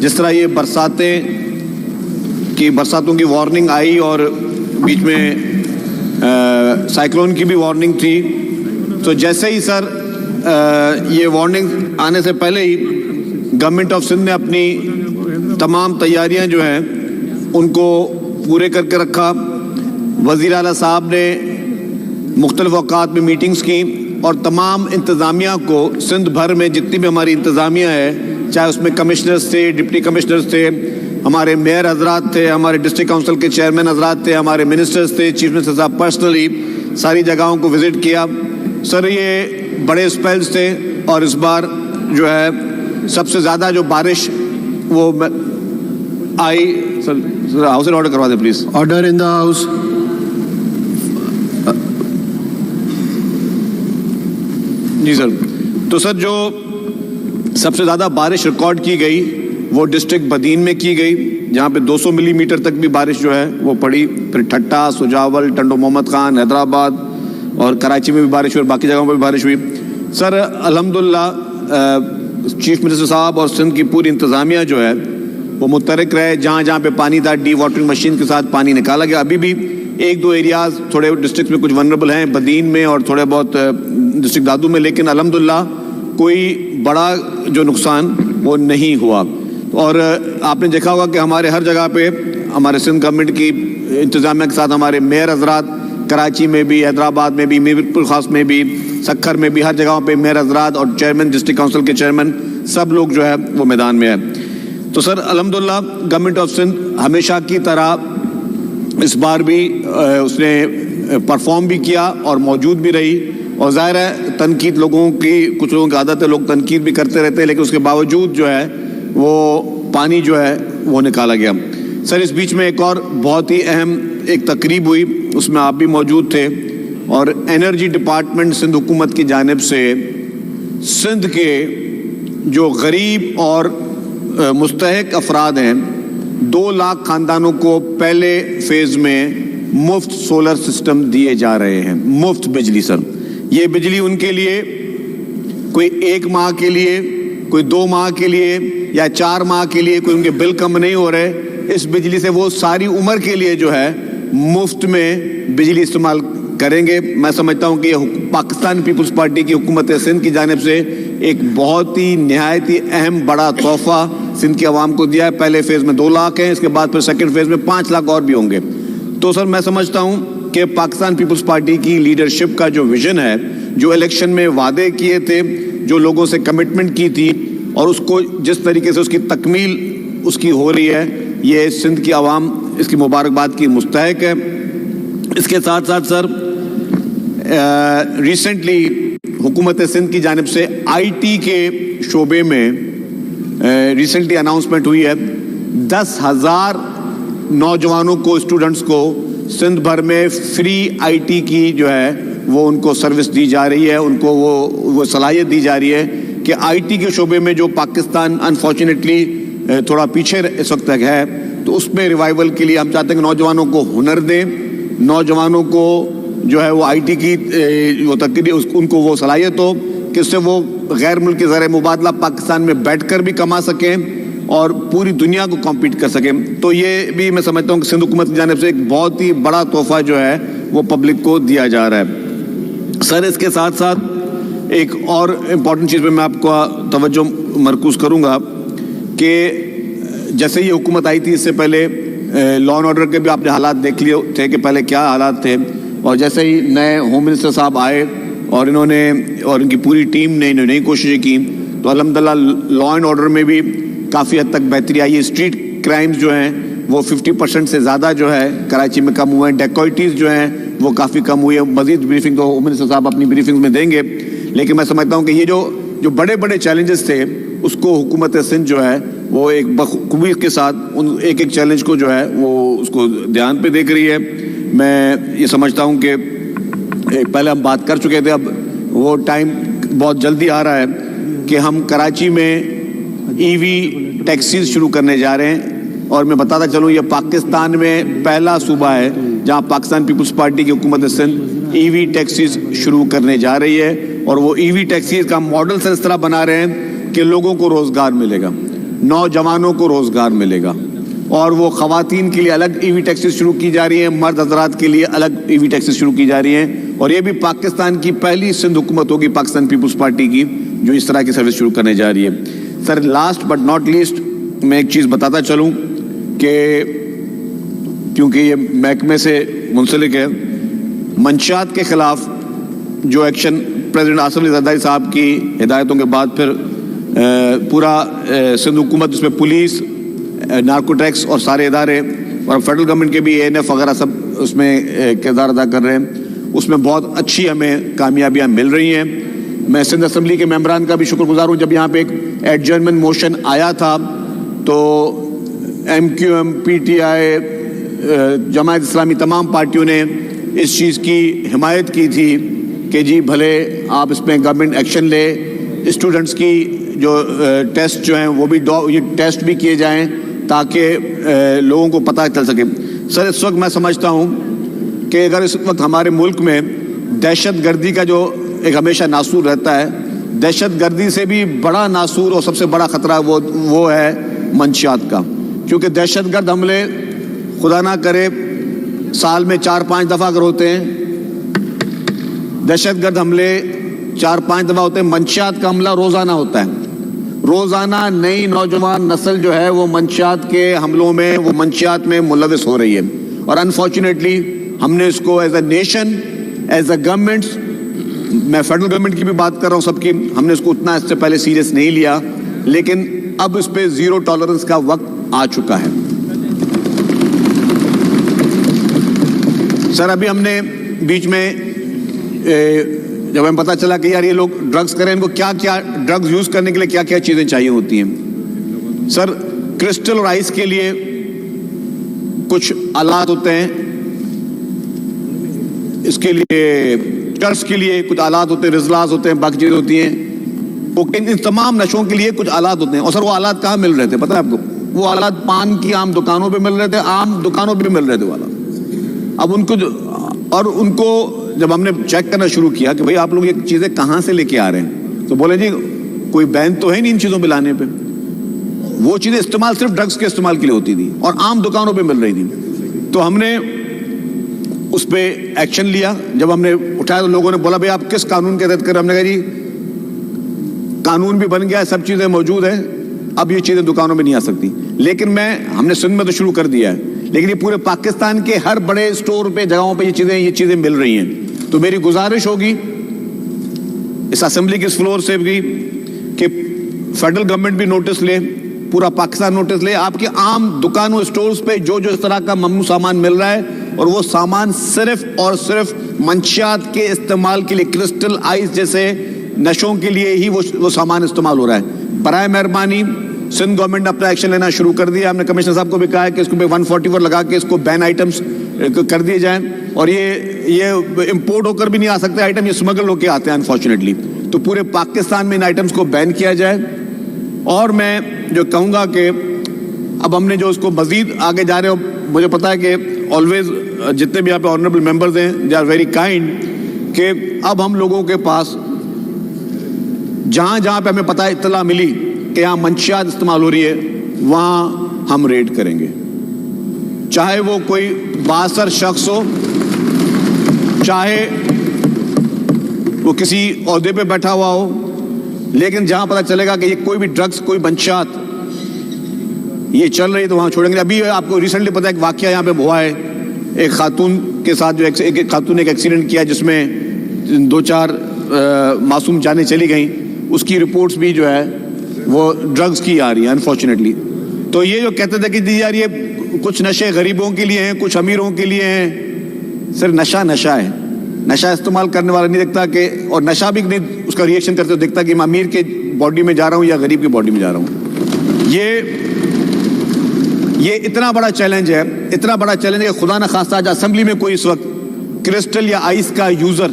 جس طرح یہ برساتوں کی وارننگ آئی اور بیچ میں سائیکلون کی بھی وارننگ تھی، تو جیسے ہی سر یہ وارننگ آنے سے پہلے ہی گورنمنٹ آف سندھ نے اپنی تمام تیاریاں جو ہیں ان کو پورے کر کے رکھا. وزیر اعلیٰ صاحب نے مختلف اوقات میں میٹنگز کی اور تمام انتظامیہ کو سندھ بھر میں جتنی بھی ہماری انتظامیہ ہے، چاہے اس میں کمشنرز تھے، ڈپٹی کمشنرز تھے، ہمارے میئر حضرات تھے، ہمارے ڈسٹرکٹ کونسل کے چیئرمین حضرات تھے، ہمارے منسٹرز تھے، چیف منسٹر صاحب پرسنلی ساری جگہوں کو وزٹ کیا. سر یہ بڑے اسپیلز تھے اور اس بار جو ہے سب سے زیادہ جو بارش وہ آئی. سر ہاؤس آرڈر کروا دیں please. Order in the house. جی سر. تو سر جو سب سے زیادہ بارش ریکارڈ کی گئی وہ ڈسٹرکٹ بدین میں کی گئی، جہاں پہ 200 ملی میٹر تک بھی بارش جو ہے وہ پڑی. پھر ٹھٹا، سجاول، ٹنڈو محمد خان، حیدرآباد اور کراچی میں بھی بارش ہوئی اور باقی جگہوں پہ بھی بارش ہوئی. سر الحمدللہ چیف منسٹر صاحب اور سندھ کی پوری انتظامیہ جو ہے وہ متحرک رہے. جہاں جہاں پہ پانی تھا ڈی واٹرنگ مشین کے ساتھ پانی نکالا گیا. ابھی بھی ایک دو ایریاز تھوڑے ڈسٹرکٹ میں کچھ ونربل ہیں، بدین میں اور تھوڑے بہت ڈسٹرکٹ دادو میں، لیکن الحمدللہ کوئی بڑا جو نقصان وہ نہیں ہوا. اور آپ نے دیکھا ہوگا کہ ہمارے ہر جگہ پہ ہمارے سندھ گورنمنٹ کی انتظامیہ کے ساتھ ہمارے میئر حضرات کراچی میں بھی، حیدرآباد میں بھی، میرپور خاص میں بھی، سکھر میں بھی، ہر جگہوں پہ میئر حضرات اور چیئرمین، ڈسٹرکٹ کونسل کے چیئرمین، سب لوگ جو ہے وہ میدان میں ہے. تو سر الحمدللہ گورنمنٹ آف سندھ ہمیشہ کی طرح اس بار بھی اس نے پرفارم بھی کیا اور موجود بھی رہی. اور ظاہر ہے تنقید لوگوں کی، کچھ لوگوں کی عادت ہے، لوگ تنقید بھی کرتے رہتے ہیں، لیکن اس کے باوجود جو ہے وہ پانی جو ہے وہ نکالا گیا. سر اس بیچ میں ایک اور بہت ہی اہم ایک تقریب ہوئی، اس میں آپ بھی موجود تھے، اور انرجی ڈپارٹمنٹ سندھ حکومت کی جانب سے سندھ کے جو غریب اور مستحق افراد ہیں 2 لاکھ خاندانوں کو پہلے فیز میں مفت سولر سسٹم دیے جا رہے ہیں. مفت بجلی. سر یہ بجلی ان کے لیے کوئی 1 ماہ کے لیے، کوئی 2 ماہ کے لیے یا 4 ماہ کے لیے، کوئی ان کے بل کم نہیں ہو رہے. اس بجلی سے وہ ساری عمر کے لیے جو ہے مفت میں بجلی استعمال کریں گے. میں سمجھتا ہوں کہ یہ پاکستان پیپلز پارٹی کی حکومت سندھ کی جانب سے ایک بہت ہی نہایت ہی اہم بڑا تحفہ سندھ کی عوام کو دیا ہے. پہلے فیز میں 2 لاکھ ہیں، اس کے بعد پھر سیکنڈ فیز میں 5 لاکھ اور بھی ہوں گے. تو سر میں سمجھتا ہوں کہ پاکستان پیپلز پارٹی کی لیڈرشپ کا جو ویژن ہے، جو الیکشن میں وعدے کیے تھے، جو لوگوں سے کمٹمنٹ کی تھی، اور اس کو جس طریقے سے اس کی تکمیل اس کی ہو رہی ہے، یہ سندھ کی عوام اس کی مبارکباد کی مستحق ہے. اس کے ساتھ ساتھ سر ریسنٹلی حکومت سندھ کی جانب سے آئی ٹی کے شعبے میں ریسنٹلی اناؤنسمنٹ ہوئی ہے. 10,000 نوجوانوں کو، اسٹوڈنٹس کو سندھ بھر میں فری آئی ٹی کی جو ہے وہ ان کو سروس دی جا رہی ہے، ان کو وہ صلاحیت دی جا رہی ہے کہ آئی ٹی کے شعبے میں جو پاکستان انفارچونیٹلی تھوڑا پیچھے اس وقت تک ہے، تو اس میں ریوائول کے لیے ہم چاہتے ہیں کہ نوجوانوں کو ہنر دیں، نوجوانوں کو جو ہے وہ آئی ٹی کی ان کو وہ صلاحیت ہو کہ اس سے وہ غیر ملکی زر مبادلہ پاکستان میں بیٹھ کر بھی کما سکیں اور پوری دنیا کو کمپیٹ کر سکیں. تو یہ بھی میں سمجھتا ہوں کہ سندھ حکومت کی جانب سے ایک بہت ہی بڑا تحفہ جو ہے وہ پبلک کو دیا جا رہا ہے. سر اس کے ساتھ ساتھ ایک اور امپورٹنٹ چیز پہ میں آپ کو توجہ مرکوز کروں گا کہ جیسے یہ حکومت آئی تھی اس سے پہلے لا اینڈ آرڈر کے بھی آپ نے حالات دیکھ لیے تھے کہ پہلے کیا حالات تھے، اور جیسے ہی نئے ہوم منسٹر صاحب آئے اور انہوں نے اور ان کی پوری ٹیم نے نئی کوششیں کی، تو الحمدللہ لا اینڈ آرڈر میں بھی کافی حد تک بہتری آئی ہے. اسٹریٹ کرائمز جو ہیں وہ 50% سے زیادہ جو ہے کراچی میں کم ہوئے ہیں. ڈیکوئٹیز جو ہیں وہ کافی کم ہوئی ہے. مزید بریفنگ تو ہوم منسٹر صاحب اپنی بریفنگ میں دیں گے، لیکن میں سمجھتا ہوں کہ یہ جو بڑے بڑے چیلنجز تھے اس کو حکومت سندھ جو ہے وہ ایک بخوبی کے ساتھ ان ایک چیلنج کو جو ہے وہ اس کو دھیان پہ دیکھ رہی ہے. میں یہ سمجھتا ہوں کہ پہلے ہم بات کر چکے تھے، اب وہ ٹائم بہت جلدی آ رہا ہے کہ ہم کراچی میں ای وی ٹیکسیز شروع کرنے جا رہے ہیں. اور میں بتاتا چلوں یہ پاکستان میں پہلا صوبہ ہے جہاں پاکستان پیپلز پارٹی کی حکومت سندھ ای وی ٹیکسیز شروع کرنے جا رہی ہے. اور وہ ای وی ٹیکسیز کا ماڈل سے اس طرح بنا رہے ہیں کہ لوگوں کو روزگار ملے گا. نوجوانوں کو روزگار ملے گا، اور وہ خواتین کے لیے الگ ای وی ٹیکسیز شروع کی جا رہی ہیں، مرد حضرات کے لیے الگ ای وی ٹیکسیز شروع کی جا رہی ہیں، اور یہ بھی پاکستان کی پہلی سندھ حکومت ہوگی پاکستان پیپلز پارٹی کی جو اس طرح کی سروس شروع کرنے جا رہی ہے۔ Sir last but not least میں ایک چیز بتاتا چلوں کہ کیونکہ یہ محکمے سے منسلک ہے، منشیات کے خلاف جو ایکشن پریزیڈنٹ آصف علی زرداری صاحب کی ہدایتوں کے بعد پھر پورا سندھ حکومت، اس میں پولیس، نارکو ٹیکس اور سارے ادارے اور فیڈرل گورنمنٹ کے بھی اے این ایف وغیرہ سب اس میں کردار ادا کر رہے ہیں، اس میں بہت اچھی ہمیں کامیابیاں مل رہی ہیں۔ میں سندھ اسمبلی کے ممبران کا بھی شکر گزار ہوں، جب یہاں پہ ایک ایڈجرنمنٹ موشن آیا تھا تو ایم کیو ایم، پی ٹی آئی، جماعت اسلامی تمام پارٹیوں نے اس چیز کی حمایت کی تھی کہ جی بھلے آپ اس میں گورنمنٹ ایکشن لے، اسٹوڈنٹس کی جو ٹیسٹ جو ہیں وہ بھی یہ ٹیسٹ بھی کیے جائیں تاکہ لوگوں کو پتہ چل سکے۔ سر اس وقت میں سمجھتا ہوں کہ اگر اس وقت ہمارے ملک میں دہشت گردی کا جو ایک ہمیشہ ناسور رہتا ہے، دہشت گردی سے بھی بڑا ناسور اور سب سے بڑا خطرہ وہ ہے منشیات کا، کیونکہ دہشت گرد حملے خدا نہ کرے سال میں 4-5 دفعہ اگر ہوتے ہیں، دہشت گرد حملے 4-5 دفعہ ہوتے ہیں، منشیات کا حملہ روزانہ ہوتا ہے، روزانہ نئی نوجوان نسل جو ہے وہ منشیات کے حملوں میں، وہ منشیات میں ملوث ہو رہی ہے، اور انفارچونیٹلی ہم نے اس کو as a nation, as a governments, میں فیڈرل گورنمنٹ کی بھی بات کر رہا ہوں سب کی، ہم نے اس کو اتنا اس سے پہلے سیریس نہیں لیا، لیکن اب اس پہ زیرو ٹالرنس کا وقت آ چکا ہے۔ سر ابھی ہم نے بیچ میں جب ہمیں پتہ چلا کہ یار یہ لوگ ڈرگز کریں، ان کو کیا کیا ڈرگز یوز کرنے کے لیے کیا کیا چیزیں چاہیے ہوتی ہیں۔ سر کرسٹل اور آئس کے لیے کچھ آلات ہوتے ہیں، اس کے لیے چرس کے لیے کچھ آلات ہوتے ہیں، رزلاز ہوتے ہیں، باقی چیزیں ہوتی ہیں، ان تمام نشوں کے لیے کچھ آلات ہوتے ہیں۔ اور سر وہ آلات کہاں مل رہے تھے پتہ ہے آپ کو؟ وہ آلات پان کی عام دکانوں پہ مل رہے تھے، عام دکانوں پہ مل رہے تھے وہ آلات۔ اب ان کو جب ہم نے چیک کرنا شروع کیا کہ بھئی آپ لوگ یہ چیزیں کہاں سے لے کے آ رہے ہیں، تو بولے جی کوئی بین تو ہے نہیں ان چیزوں پہ لانے پہ، وہ چیزیں استعمال صرف ڈرگز کے استعمال کے لیے ہوتی تھی اور عام دکانوں پہ مل رہی تھی۔ تو ہم نے اس پہ ایکشن لیا، جب ہم نے اٹھایا تو لوگوں نے بولا بھئی آپ کس قانون کے تحت کر رہے ہیں؟ ہم نے کہا جی قانون بھی بن گیا ہے، سب چیزیں موجود ہیں، اب یہ چیزیں دکانوں میں نہیں آ سکتی۔ لیکن ہم نے سندھ میں تو شروع کر دیا ہے، لیکن یہ پورے پاکستان کے ہر بڑے اسٹور پہ، جگہوں پہ یہ چیزیں مل رہی ہیں۔ تو میری گزارش ہوگی اس اسمبلی کے اس فلور سے بھی کہ فیڈرل گورنمنٹ بھی نوٹس لے، پورا پاکستان نوٹس لے، آپ کے عام دکانوں، اسٹورز پہ جو اس طرح کا ممنوع سامان مل رہا ہے، اور وہ سامان صرف اور صرف منشیات کے استعمال کے لیے، کرسٹل آئس جیسے نشوں کے لیے ہی وہ سامان استعمال ہو رہا ہے۔ برائے مہربانی سندھ گورنمنٹ نے اپنا ایکشن لینا شروع کر دیا۔ ہم نے کمشنر صاحب کو بھی کہا ہے کہ اس کو 144 لگا کے اس کو بین آئٹمس کر دیے جائیں، اور یہ امپورٹ ہو کر بھی نہیں آ سکتے آئٹم، یہ اسمگل ہو کے آتے ہیں انفارچونیٹلی۔ تو پورے پاکستان میں ان آئٹمس کو بین کیا جائے۔ اور میں جو کہوں گا کہ اب ہم نے جو اس کو مزید آگے جا رہے ہو، مجھے پتا ہے کہ آلویز جتنے بھی یہاں پہ آنریبل ممبرز ہیں دے آر ویری کائنڈ، کہ اب ہم لوگوں کے پاس جہاں جہاں پہ ہمیں پتہ اطلاع ملی کہ یہاں منشیات استعمال ہو رہی ہے، وہاں ہم ریڈ کریں گے، چاہے وہ کوئی بااثر شخص ہو، چاہے وہ کسی عہدے پہ بیٹھا ہوا ہو، لیکن جہاں پتہ چلے گا کہ یہ کوئی بھی ڈرگز، کوئی منشیات یہ چل رہی ہے تو وہاں چھوڑیں گے۔ ابھی آپ کو ریسنٹلی پتہ ہے ایک واقعہ یہاں پہ ہوا ہے، ایک خاتون کے ساتھ جو ایک خاتون نے ایک ایکسیڈنٹ کیا جس میں 2-4 معصوم جانیں چلی گئیں، اس کی رپورٹس بھی جو ہے وہ ڈرگز کی آ رہی ہیں انفارچونیٹلی۔ تو یہ جو کہتے تھے کہ یار یہ کچھ نشے غریبوں کے لیے ہیں، کچھ امیروں کے لیے ہیں، صرف نشہ ہے، نشہ استعمال کرنے والا نہیں دیکھتا کہ، اور نشہ بھی نہیں اس کا ریئیکشن کرتے دیکھتا کہ میں امیر کے باڈی میں جا رہا ہوں یا غریب کی باڈی میں جا رہا ہوں۔ یہ اتنا بڑا چیلنج ہے، اتنا بڑا چیلنج ہے کہ خدا نہ خواستہ آج اسمبلی میں کوئی اس وقت کرسٹل یا آئس کا یوزر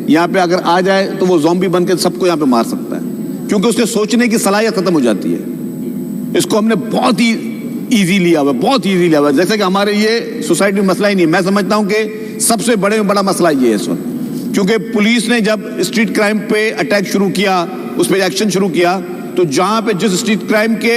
یہاں پہ اگر آ جائے تو وہ زومبی بن کے سب کو یہاں پہ مار سکتا ہے، کیونکہ اس کے سوچنے کی صلاحیت ختم ہو جاتی ہے۔ اس کو ہم نے بہت ہی ایزی لیا ہوا، بہت ایزی لیا ہوا، جیسے کہ ہمارے یہ سوسائٹی میں مسئلہ ہی نہیں ہے۔ میں سمجھتا ہوں کہ سب سے بڑا مسئلہ یہ ہے اس وقت، کیونکہ پولیس نے جب اسٹریٹ کرائم پہ اٹیک شروع کیا، اس پہ ایکشن شروع کیا، تو جہاں پہ جس اسٹریٹ کرائم کے